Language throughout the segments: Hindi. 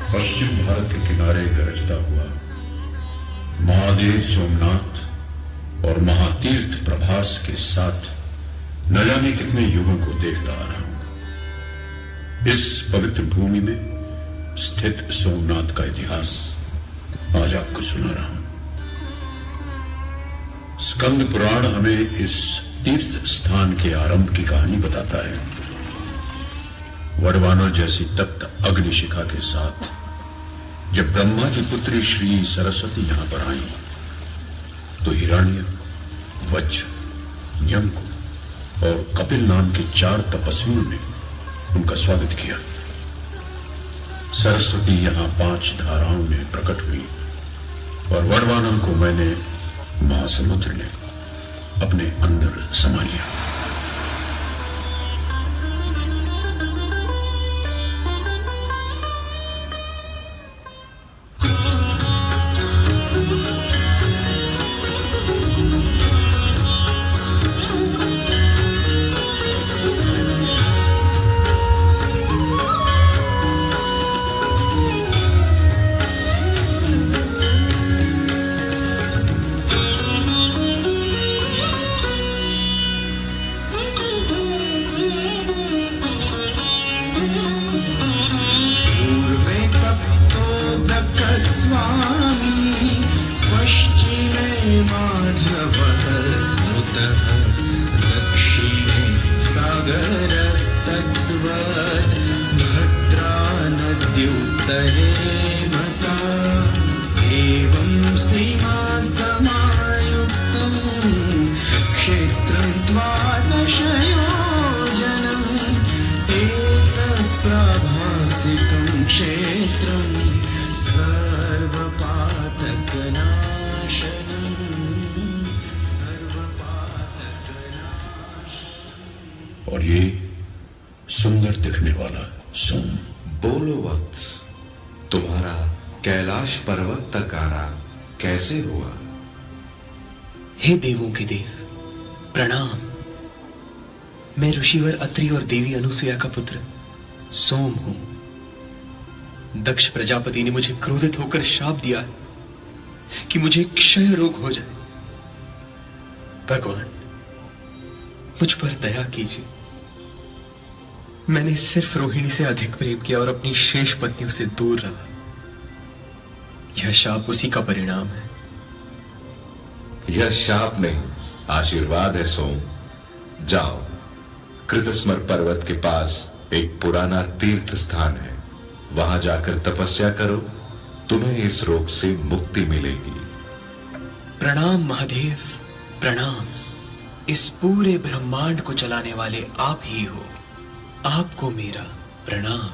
पश्चिम भारत के किनारे गरजता हुआ महादेव सोमनाथ और महातीर्थ प्रभास के साथ न जाने कितने युगों को देखता आ रहा हूं। इस पवित्र भूमि में स्थित सोमनाथ का इतिहास आज आपको सुना रहा हूं। स्कंद पुराण हमें इस तीर्थ स्थान के आरंभ की कहानी बताता है। वडवानर जैसी तप्त अग्निशिखा के साथ जब ब्रह्मा की पुत्री श्री सरस्वती यहां पर आई तो हिरण्य, वज्र, यमक और कपिल नाम के 4 तपस्वियों ने उनका स्वागत किया। सरस्वती यहां 5 धाराओं में प्रकट हुई और वडवानर को मैंने महासमुद्र ने अपने अंदर समा लिया। और ये सुंदर दिखने वाला सोम। बोलो वत्स, तुम्हारा कैलाश पर्वत तक आना कैसे हुआ? हे देवों के देव, प्रणाम। मैं ऋषिवर अत्रि और देवी अनुसुया का पुत्र सोम हूं। दक्ष प्रजापति ने मुझे क्रोधित होकर श्राप दिया है कि मुझे क्षय रोग हो जाए। भगवान, मुझ पर दया कीजिए। मैंने सिर्फ रोहिणी से अधिक प्रेम किया और अपनी शेष पत्नियों से दूर रहा। यह शाप उसी का परिणाम है। यह शाप नहीं, आशीर्वाद है सोम। जाओ, कृतस्मर पर्वत के पास एक पुराना तीर्थ स्थान है, वहां जाकर तपस्या करो, तुम्हें इस रोग से मुक्ति मिलेगी। प्रणाम महादेव, प्रणाम। इस पूरे ब्रह्मांड को चलाने वाले आप ही हो। आपको मेरा प्रणाम।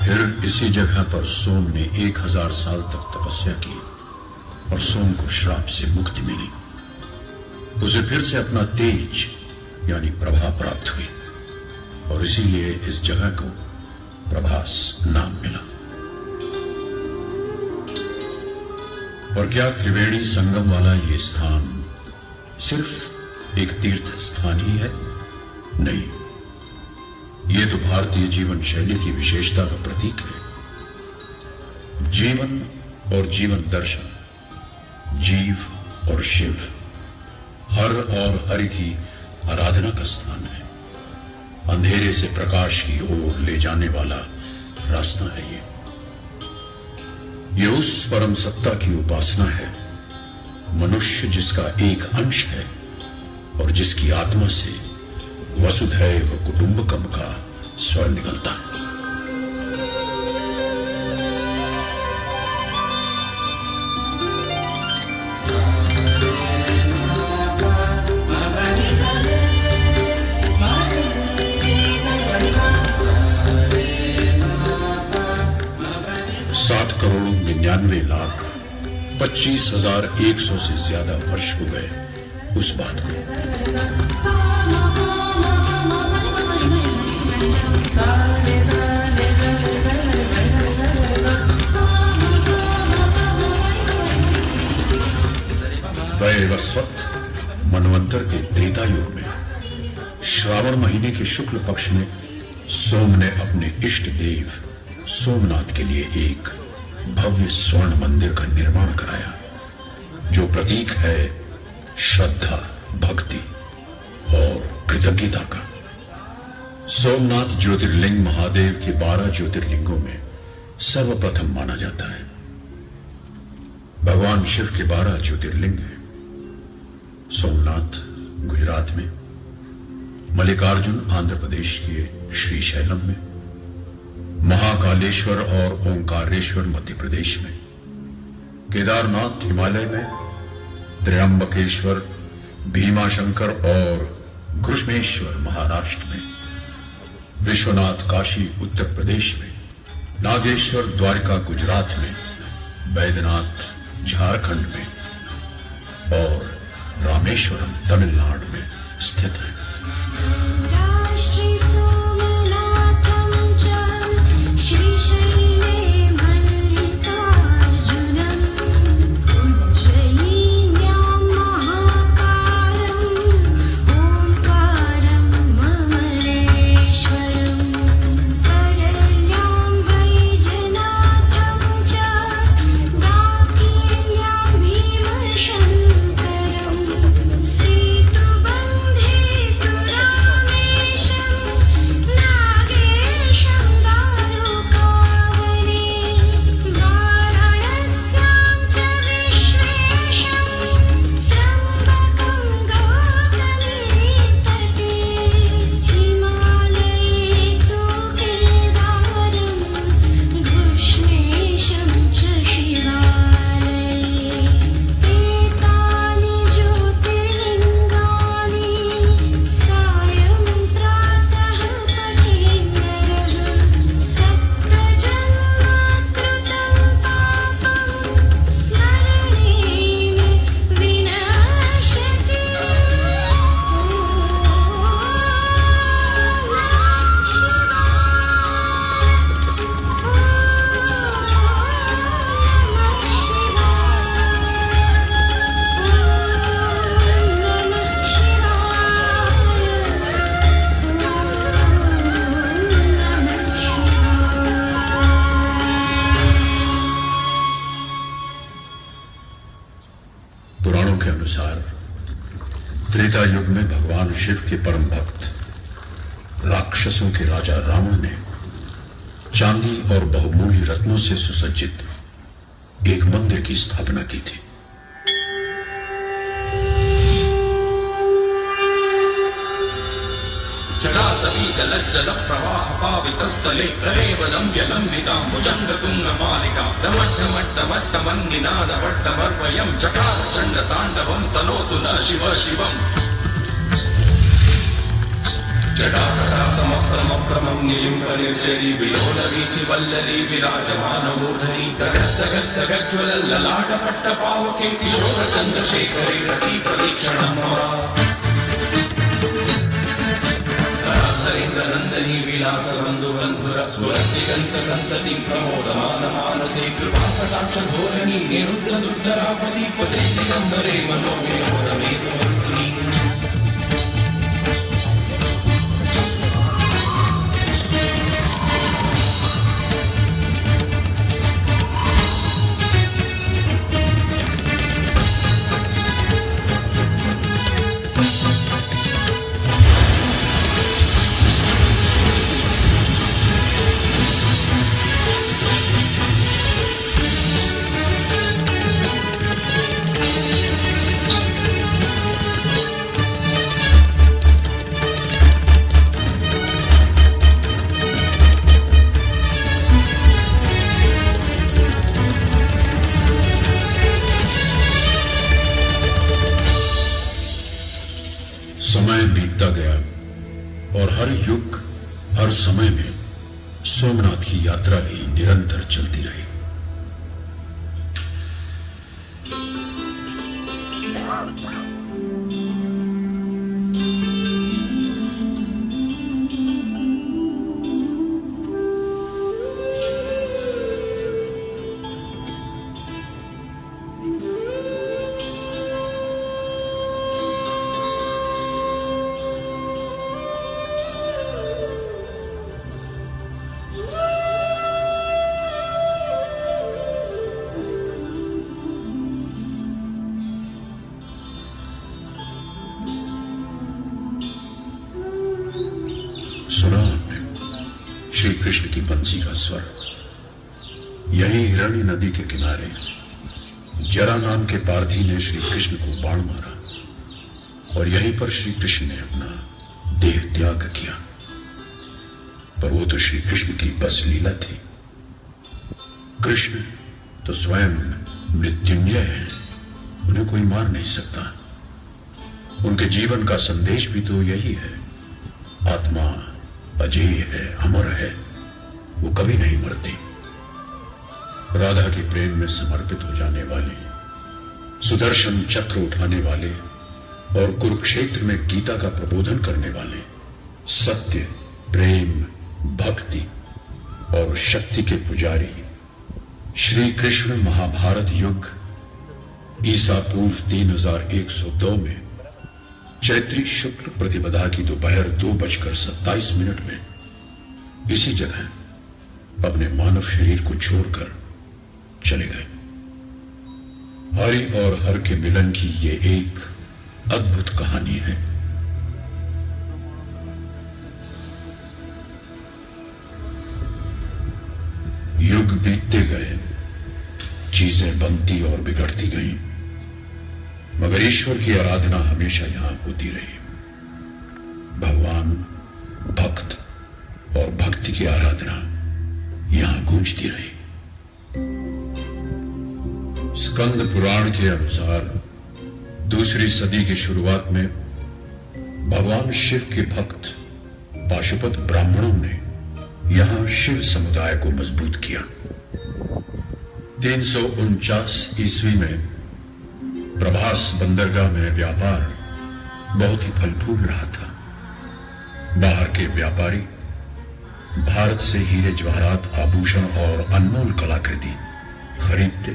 फिर इसी जगह पर सोम ने 1000 साल तक तपस्या की और सोम को श्राप से मुक्ति मिली। उसे फिर से अपना तेज यानी प्रभा प्राप्त हुई और इसीलिए इस जगह को प्रभास नाम मिला। और क्या त्रिवेणी संगम वाला ये स्थान सिर्फ एक तीर्थ स्थान ही है? नहीं, ये तो भारतीय जीवन शैली की विशेषता का प्रतीक है। जीवन और जीवन दर्शन, जीव और शिव, हर और हरि की आराधना का स्थान है। अंधेरे से प्रकाश की ओर ले जाने वाला रास्ता है ये उस परम सत्ता की उपासना है, मनुष्य जिसका एक अंश है और जिसकी आत्मा से वसुधैव कुटुंबकम का स्वर निकलता है। सात करोड़ 99,25,100 से ज्यादा वर्ष हो गए उस बात को। वैवस्वत मनवंतर के त्रेता युग में श्रावण महीने के शुक्ल पक्ष में सोम ने अपने इष्ट देव सोमनाथ के लिए एक भव्य स्वर्ण मंदिर का निर्माण कराया, जो प्रतीक है श्रद्धा, भक्ति और कृतज्ञता का। सोमनाथ ज्योतिर्लिंग महादेव के 12 ज्योतिर्लिंगों में सर्वप्रथम माना जाता है। भगवान शिव के 12 ज्योतिर्लिंग हैं। सोमनाथ गुजरात में, मल्लिकार्जुन आंध्र प्रदेश के श्रीशैलम में, महाकालेश्वर और ओंकारेश्वर मध्य प्रदेश में, केदारनाथ हिमालय में, त्र्यंबकेश्वर, भीमाशंकर और घृष्णेश्वर महाराष्ट्र में, विश्वनाथ काशी उत्तर प्रदेश में, नागेश्वर द्वारका गुजरात में, बैद्यनाथ झारखंड में और रामेश्वरम तमिलनाडु में स्थित है। पुराणों के अनुसार त्रेता युग में भगवान शिव के परम भक्त राक्षसों के राजा रावण ने चांदी और बहुमूल्य रत्नों से सुसज्जित एक मंदिर की स्थापना की थी। जल प्रवाह पावितस्थले करेवलंब्य लंबिता भुजंग तुंग मालिका दमट्टमट्टमन्निनादवट्टमर्वयं चकार चंड तांडवं तनोतु न शिव शिवम् जटाकटासमप्रमप्रमं निलिम्बनिर्जरी विलोलवीचि वल्लरी विराजमानमूर्धनि तगस्तगस्तगज्ज्वलल्ललाटपट्टपावके किशोरचन्द्रशेखरे रति प्रदीक्षणं नंदनी विलास बंधु बंधुर स्वरदिगंत संतति प्रमोदमान मानसे कृपा कटाक्ष धोरणी निरुद्ध दुर्धरापति पति दिगंबरे मनो विनोदमे तुमस्ति समय बीतता गया और हर युग, हर समय में सोमनाथ की यात्रा भी निरंतर चलती रही। सुना हमने श्री कृष्ण की बंसी का स्वर। यही हिरण्य नदी के किनारे जरा नाम के पारधी ने श्री कृष्ण को बाण मारा और यहीं पर श्री कृष्ण ने अपना देह त्याग किया। पर वो तो श्री कृष्ण की बस लीला थी। कृष्ण तो स्वयं मृत्युंजय हैं, उन्हें कोई मार नहीं सकता। उनके जीवन का संदेश भी तो यही है, आत्मा अजेय है, अमर है, वो कभी नहीं मरती। राधा के प्रेम में समर्पित हो जाने वाले, सुदर्शन चक्र उठाने वाले और कुरुक्षेत्र में गीता का प्रबोधन करने वाले, सत्य, प्रेम, भक्ति और शक्ति के पुजारी श्री कृष्ण महाभारत युग ईसा पूर्व 3102 में चैत्री शुक्ल प्रतिपदा की दोपहर 2:27 में इसी जगह अपने मानव शरीर को छोड़कर चले गए। हरि और हर के मिलन की ये एक अद्भुत कहानी है। युग बीतते गए, चीजें बनती और बिगड़ती गईं, मगर ईश्वर की आराधना हमेशा यहां होती रही। भगवान, भक्त और भक्ति की आराधना यहां गूंजती रही। स्कंद पुराण के अनुसार दूसरी सदी की शुरुआत में भगवान शिव के भक्त पाशुपत ब्राह्मणों ने यहां शिव समुदाय को मजबूत किया। 349 ईस्वी में प्रभास बंदरगाह में व्यापार बहुत ही फल फूल रहा था। बाहर के व्यापारी भारत से हीरे जवाहरात, आभूषण और अनमोल कलाकृति खरीदते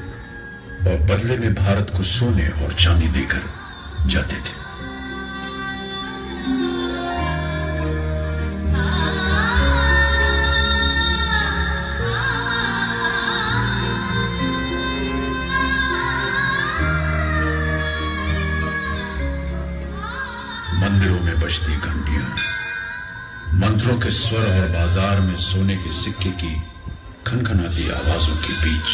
और बदले में भारत को सोने और चांदी देकर जाते थे। मंदिरों में बजती घंटियां, मंत्रों के स्वर और बाजार में सोने के सिक्के की खनखनाती आवाजों के बीच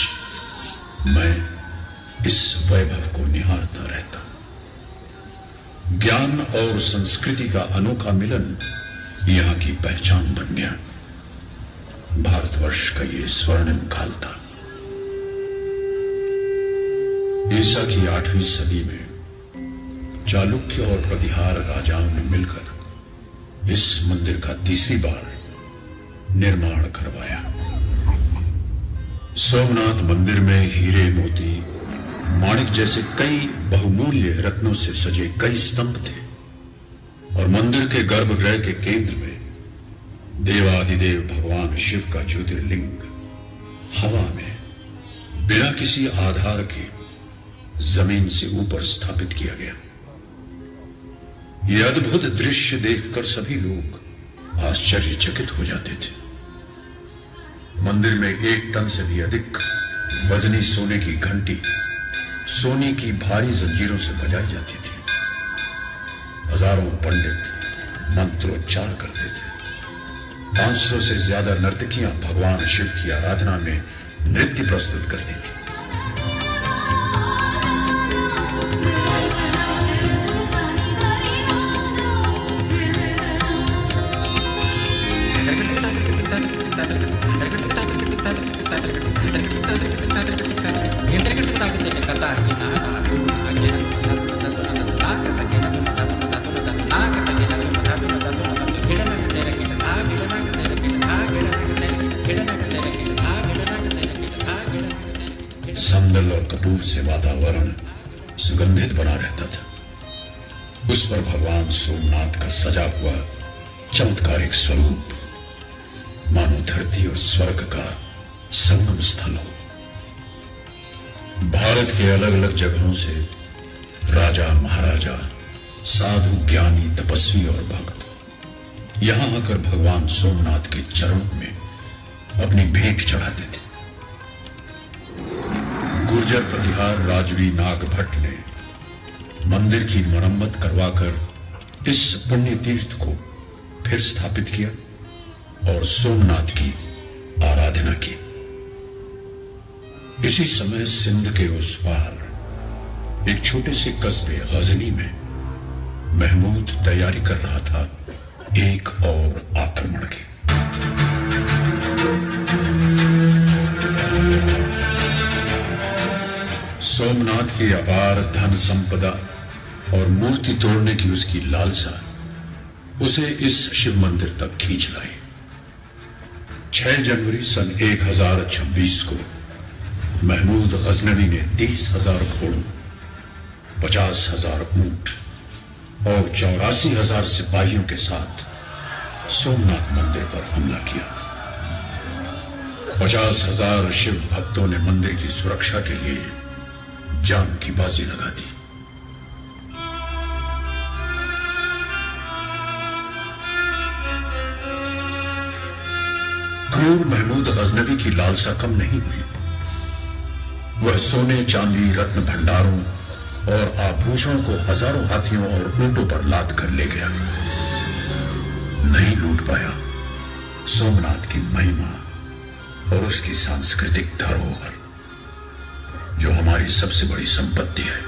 मैं इस वैभव को निहारता रहता। ज्ञान और संस्कृति का अनोखा मिलन यहां की पहचान बन गया। भारतवर्ष का ये स्वर्णिम काल था। ईसा की 8वीं सदी में चालुक्य और प्रतिहार राजाओं ने मिलकर इस मंदिर का तीसरी बार निर्माण करवाया। सोमनाथ मंदिर में हीरे, मोती, माणिक जैसे कई बहुमूल्य रत्नों से सजे कई स्तंभ थे और मंदिर के गर्भगृह के केंद्र में देवाधिदेव भगवान शिव का ज्योतिर्लिंग हवा में बिना किसी आधार के जमीन से ऊपर स्थापित किया गया। यह अद्भुत दृश्य देखकर सभी लोग आश्चर्यचकित हो जाते थे। मंदिर में 1 टन से भी अधिक वजनी सोने की घंटी सोने की भारी जंजीरों से बजाई जाती थी। हजारों पंडित मंत्रोच्चार करते थे। 500 से ज्यादा नर्तकियां भगवान शिव की आराधना में नृत्य प्रस्तुत करती थी। संदल और कपूर से वातावरण सुगंधित बना रहता था। उस पर भगवान सोमनाथ का सजा हुआ चमत्कारिक स्वरूप मानो धरती और स्वर्ग का संगम स्थल हो। भारत के अलग अलग जगहों से राजा, महाराजा, साधु, ज्ञानी, तपस्वी और भक्त यहां आकर भगवान सोमनाथ के चरणों में अपनी भेंट चढ़ाते थे। गुर्जर प्रतिहार राजवी नागभट्ट ने मंदिर की मरम्मत करवाकर इस पुण्य तीर्थ को फिर स्थापित किया और सोमनाथ की आराधना की। इसी समय सिंध के उस पार एक छोटे से कस्बे गजनी में महमूद तैयारी कर रहा था एक और आक्रमण की। सोमनाथ की अपार धन संपदा और मूर्ति तोड़ने की उसकी लालसा उसे इस शिव मंदिर तक खींच लाई। 6 जनवरी सन 1026 को महमूद गजनवी ने 30,000 घोड़ों, 50,000 ऊंट और 84,000 सिपाहियों के साथ सोमनाथ मंदिर पर हमला किया। 50,000 शिव भक्तों ने मंदिर की सुरक्षा के लिए जान की बाजी लगा दी। क्रूर महमूद गजनवी की लालसा कम नहीं हुई। वह सोने, चांदी, रत्न भंडारों और आभूषणों को हजारों हाथियों और ऊंटों पर लाद कर ले गया। नहीं लूट पाया सोमनाथ की महिमा और उसकी सांस्कृतिक धरोहर, जो हमारी सबसे बड़ी संपत्ति है।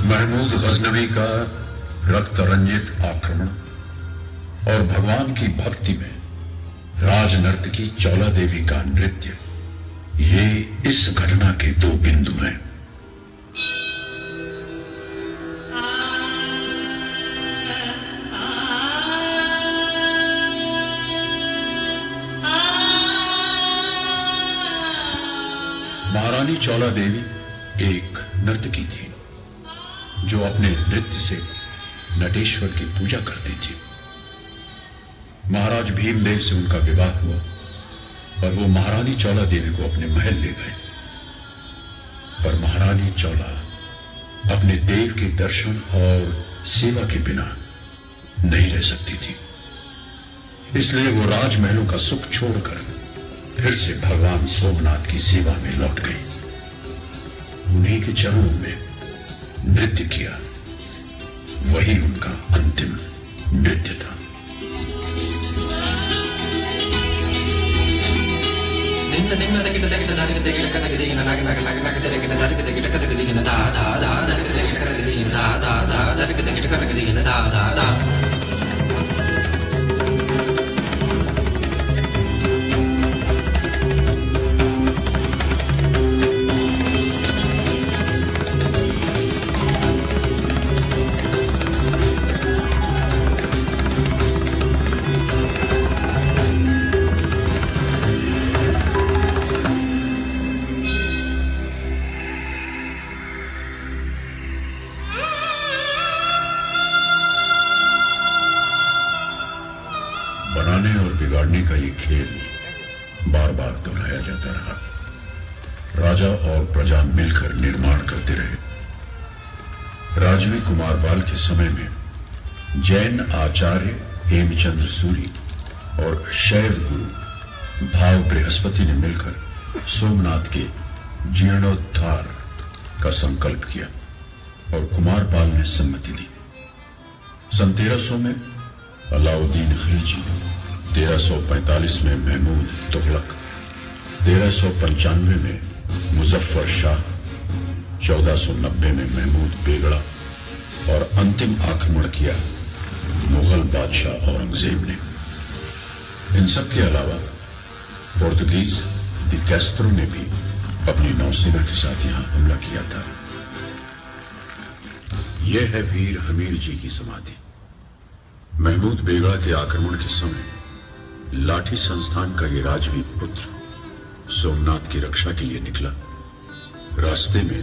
महमूद गजनवी का रक्त रंजित आक्रमण और भगवान की भक्ति में राजनर्तकी चौला देवी का नृत्य, ये इस घटना के 2 बिंदु हैं। महारानी चौला देवी एक नर्तकी थी जो अपने नृत्य से नटेश्वर की पूजा करती थी। महाराज भीमदेव से उनका विवाह हुआ और वो महारानी चौला देवी को अपने महल ले गए। पर महारानी चौला अपने देव के दर्शन और सेवा के बिना नहीं रह सकती थी। इसलिए वो राजमहलों का सुख छोड़कर फिर से भगवान सोमनाथ की सेवा में लौट गई। उन्हीं के चरणों में नृत्य किया, वही उनका अंतिम नृत्य था। बनाने और बिगाड़ने का ये खेल बार बार दोहराया जाता रहा। राजा और प्रजा मिलकर निर्माण करते रहे। राजवी कुमारपाल के समय में जैन आचार्य हेमचंद्र सूरी और शैव गुरु भाव बृहस्पति ने मिलकर सोमनाथ के जीर्णोद्धार का संकल्प किया और कुमारपाल ने सम्मति दी। सन 1300 में अलाउद्दीन खिलजी, 1345 में महमूद तुगलक, 1395 में मुजफ्फर शाह, 1490 में महमूद बेगड़ा और अंतिम आक्रमण किया मुगल बादशाह औरंगजेब ने। इन सब के अलावा पोर्तुगीज दी कैस्ट्रो ने भी अपनी नौसेना के साथ यहां हमला किया था। यह है वीर हमीर जी की समाधि। महमूद बेगड़ा के आक्रमण के समय लाठी संस्थान का ये राजवी पुत्र सोमनाथ की रक्षा के लिए निकला। रास्ते में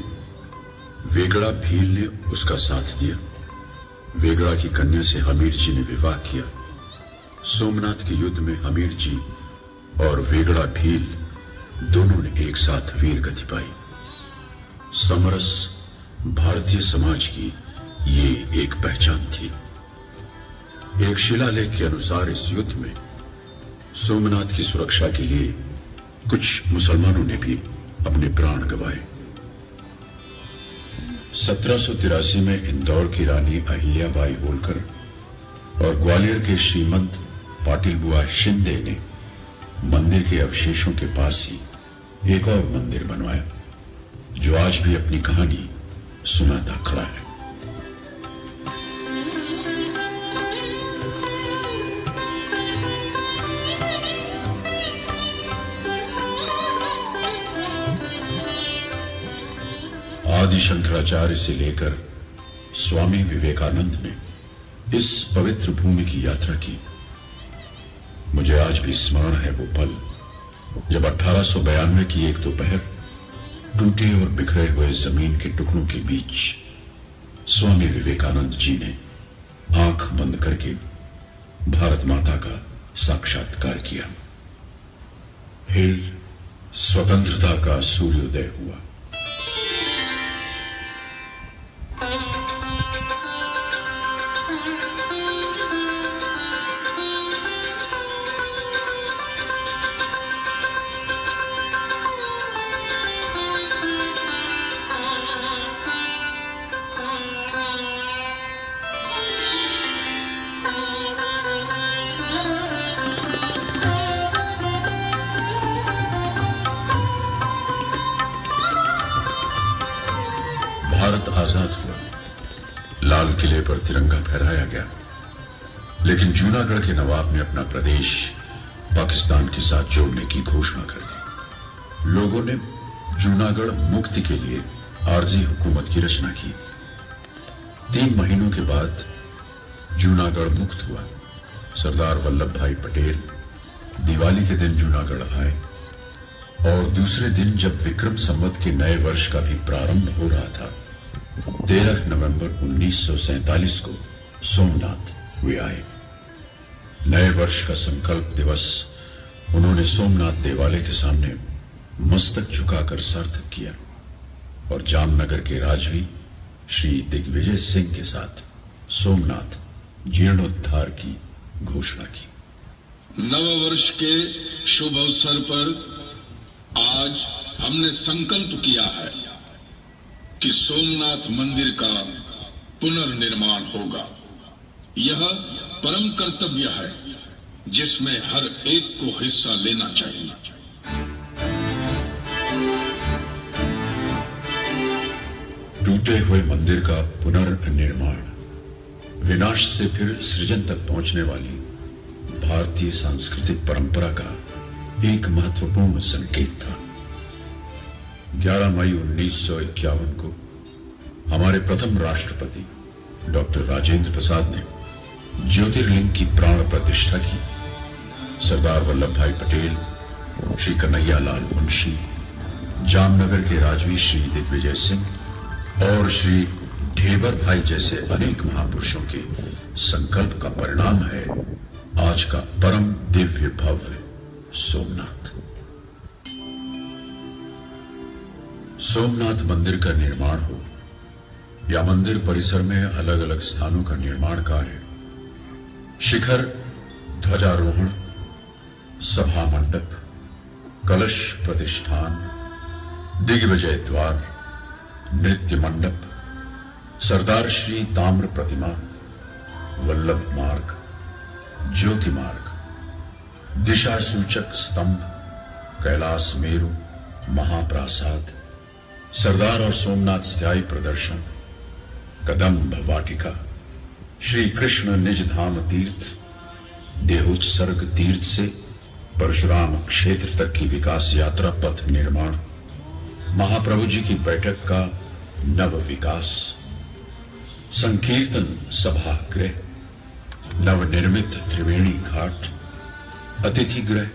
वेगड़ा भील ने उसका साथ दिया। वेगड़ा की कन्या से हमीर जी ने विवाह किया। सोमनाथ के युद्ध में हमीर जी और वेगड़ा भील दोनों ने एक साथ वीर गति पाई। समरस भारतीय समाज की ये एक पहचान थी। एक शिलालेख के अनुसार इस युद्ध में सोमनाथ की सुरक्षा के लिए कुछ मुसलमानों ने भी अपने प्राण गंवाए। 1783 में इंदौर की रानी अहिल्याबाई होलकर और ग्वालियर के श्रीमंत पाटिल बुआ शिंदे ने मंदिर के अवशेषों के पास ही एक और मंदिर बनवाया, जो आज भी अपनी कहानी सुनाता खड़ा है। आदि शंकराचार्य से लेकर स्वामी विवेकानंद ने इस पवित्र भूमि की यात्रा की। मुझे आज भी स्मरण है वो पल जब 1892 की एक दोपहर टूटे और बिखरे हुए जमीन के टुकड़ों के बीच स्वामी विवेकानंद जी ने आंख बंद करके भारत माता का साक्षात्कार किया। फिर स्वतंत्रता का सूर्योदय हुआ। भारत आजाद हुआ, लाल किले पर तिरंगा फहराया गया, लेकिन जूनागढ़ के नवाब ने अपना प्रदेश पाकिस्तान के साथ जोड़ने की घोषणा कर दी। लोगों ने जूनागढ़ मुक्ति के लिए आरजी हुकूमत की रचना की। 3 महीनों के बाद जूनागढ़ मुक्त हुआ। सरदार वल्लभ भाई पटेल दिवाली के दिन जूनागढ़ आए और दूसरे दिन जब विक्रम संवत के नए वर्ष का भी प्रारंभ हो रहा था, 13 नवंबर 1947 को सोमनाथ वे आए। नए वर्ष का संकल्प दिवस उन्होंने सोमनाथ देवालय के सामने मस्तक झुकाकर सार्थक किया और जामनगर के राजवी श्री दिग्विजय सिंह के साथ सोमनाथ जीर्णोद्धार की घोषणा की। नववर्ष के शुभ अवसर पर आज हमने संकल्प किया है कि सोमनाथ मंदिर का पुनर्निर्माण होगा। यह परम कर्तव्य है जिसमें हर एक को हिस्सा लेना चाहिए। टूटे हुए मंदिर का पुनर्निर्माण विनाश से फिर सृजन तक पहुंचने वाली भारतीय सांस्कृतिक परंपरा का एक महत्वपूर्ण संकेत था। 11 मई 1951 को हमारे प्रथम राष्ट्रपति डॉक्टर राजेंद्र प्रसाद ने ज्योतिर्लिंग की प्राण प्रतिष्ठा की। सरदार वल्लभ भाई पटेल, श्री कन्हैया लाल मुंशी, जामनगर के राजवी श्री दिग्विजय सिंह और श्री ढेबर भाई जैसे अनेक महापुरुषों के संकल्प का परिणाम है आज का परम दिव्य भव्य सोमनाथ। सोमनाथ मंदिर का निर्माण हो या मंदिर परिसर में अलग अलग स्थानों का निर्माण कार्य, शिखर ध्वजारोहण, सभा मंडप, कलश प्रतिष्ठान, दिग्विजय द्वार, नृत्य मंडप, सरदार श्री ताम्र प्रतिमा, वल्लभ मार्ग, ज्योति मार्ग, दिशा सूचक स्तंभ, कैलाश मेरु, महाप्रासाद, सरदार और सोमनाथ स्थायी प्रदर्शन, कदम्ब वाटिका, श्री कृष्ण निज धाम तीर्थ, देहोत्सर्ग तीर्थ से परशुराम क्षेत्र तक की विकास यात्रा पथ निर्माण, महाप्रभु जी की बैठक का नव विकास, संकीर्तन सभागृह, नवनिर्मित त्रिवेणी घाट, अतिथि गृह,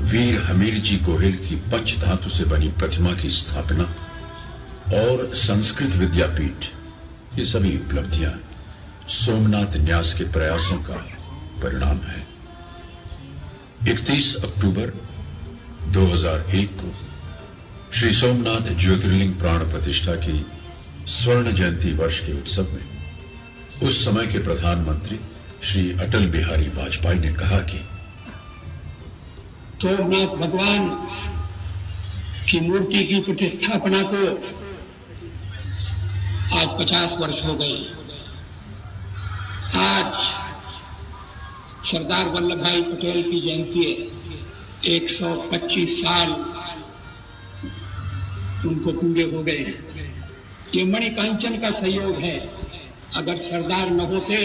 वीर हमीर जी गोहिल की पंचधातु से बनी प्रतिमा की स्थापना और संस्कृत विद्यापीठ, ये सभी उपलब्धियां सोमनाथ न्यास के प्रयासों का परिणाम है। 31 अक्टूबर 2001 को श्री सोमनाथ ज्योतिर्लिंग प्राण प्रतिष्ठा की स्वर्ण जयंती वर्ष के उत्सव में उस समय के प्रधानमंत्री श्री अटल बिहारी वाजपेयी ने कहा कि सोमनाथ भगवान की मूर्ति की प्रतिस्थापना को आज 50 वर्ष हो गए। आज सरदार वल्लभ भाई पटेल की जयंती है। 125 साल उनको पूरे हो गए हैं। ये मणिकांचन का सहयोग है। अगर सरदार न होते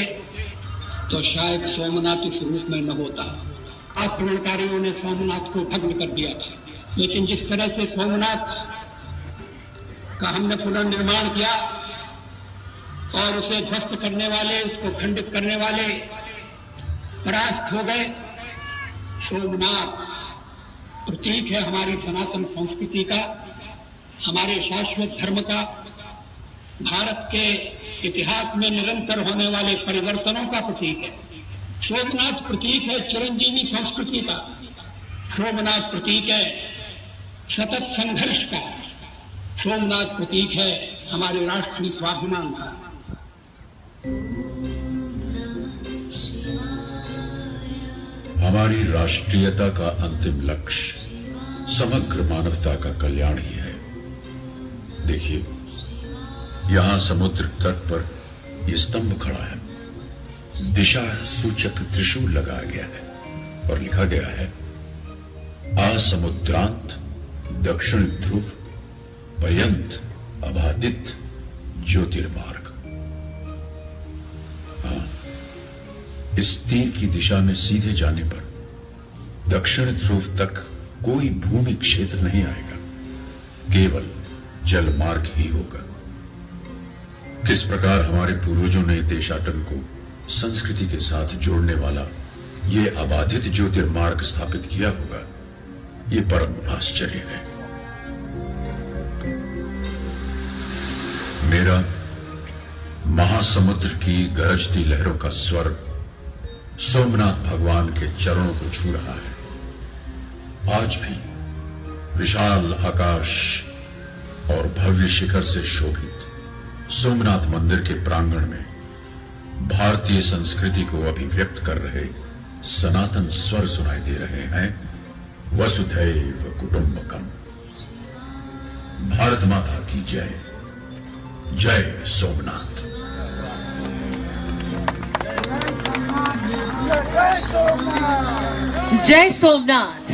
तो शायद सोमनाथ इस रूप में न होता। आक्रमणकारियों ने सोमनाथ को भग्न कर दिया था, लेकिन जिस तरह से सोमनाथ का हमने पुनर्निर्माण किया और उसे ध्वस्त करने वाले, उसको खंडित करने वाले परास्त हो गए। सोमनाथ प्रतीक है हमारी सनातन संस्कृति का, हमारे शाश्वत धर्म का, भारत के इतिहास में निरंतर होने वाले परिवर्तनों का प्रतीक है। सोमनाथ प्रतीक है चिरंजीवी संस्कृति का। सोमनाथ प्रतीक है सतत संघर्ष का। सोमनाथ प्रतीक है हमारे राष्ट्रीय स्वाभिमान का। हमारी राष्ट्रीयता का अंतिम लक्ष्य समग्र मानवता का कल्याण ही है। देखिए, यहां समुद्र तट पर यह स्तंभ खड़ा है। दिशा सूचक त्रिशूल लगाया गया है और लिखा गया है, आसमुद्रांत दक्षिण ध्रुव पर्यंत अबाधित ज्योतिर्मार्ग। हाँ, इस तीर की दिशा में सीधे जाने पर दक्षिण ध्रुव तक कोई भूमि क्षेत्र नहीं आएगा, केवल जल मार्ग ही होगा। किस प्रकार हमारे पूर्वजों ने देशाटन को संस्कृति के साथ जोड़ने वाला यह अबाधित ज्योतिर्मार्ग स्थापित किया होगा, यह परम आश्चर्य है। मेरा महासमुद्र की गरजती लहरों का स्वर सोमनाथ भगवान के चरणों को छू रहा है। आज भी विशाल आकाश और भव्य शिखर से शोभित सोमनाथ मंदिर के प्रांगण में भारतीय संस्कृति को अभिव्यक्त कर रहे सनातन स्वर सुनाई दे रहे हैं। वसुधैव कुटुंबकम। भारत माता की जय। जय सोमनाथ। जय सोमनाथ।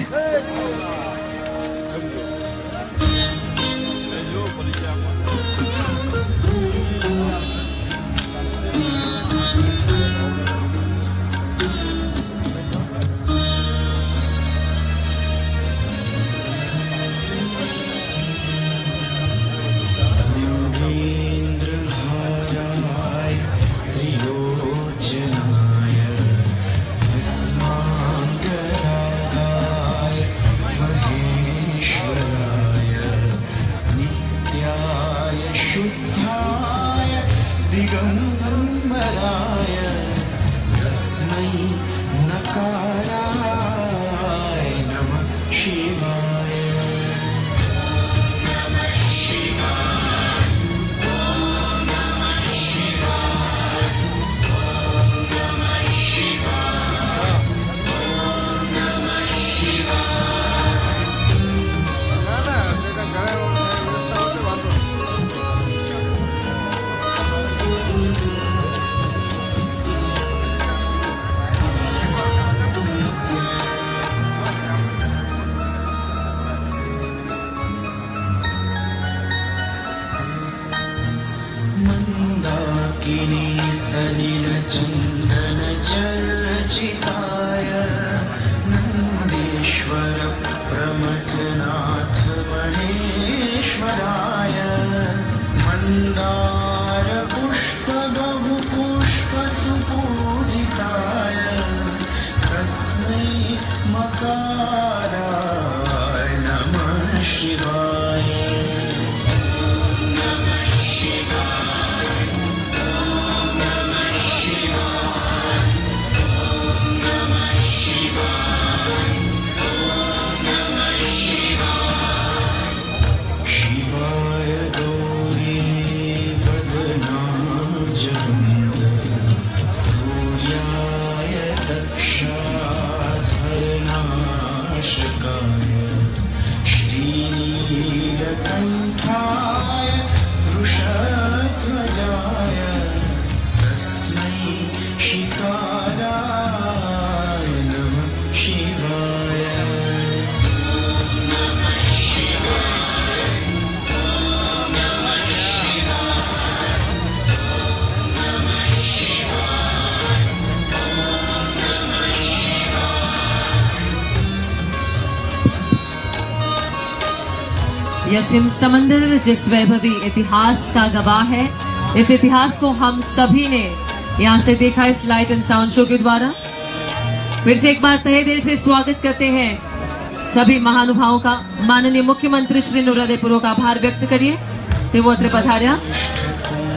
सूर्याय दक्षाधरनाश यह सिंध समंदर जिस वैभवी इतिहास का गवाह है, इस इतिहास को हम सभी ने यहाँ से देखा इस लाइट एंड साउंड शो के द्वारा। फिर से एक बार तहे दिल से स्वागत करते हैं सभी महानुभावों का। माननीय मुख्यमंत्री श्री नो हृदयपूर्वक आभार व्यक्त करिए ते वो अत्र पधार्या।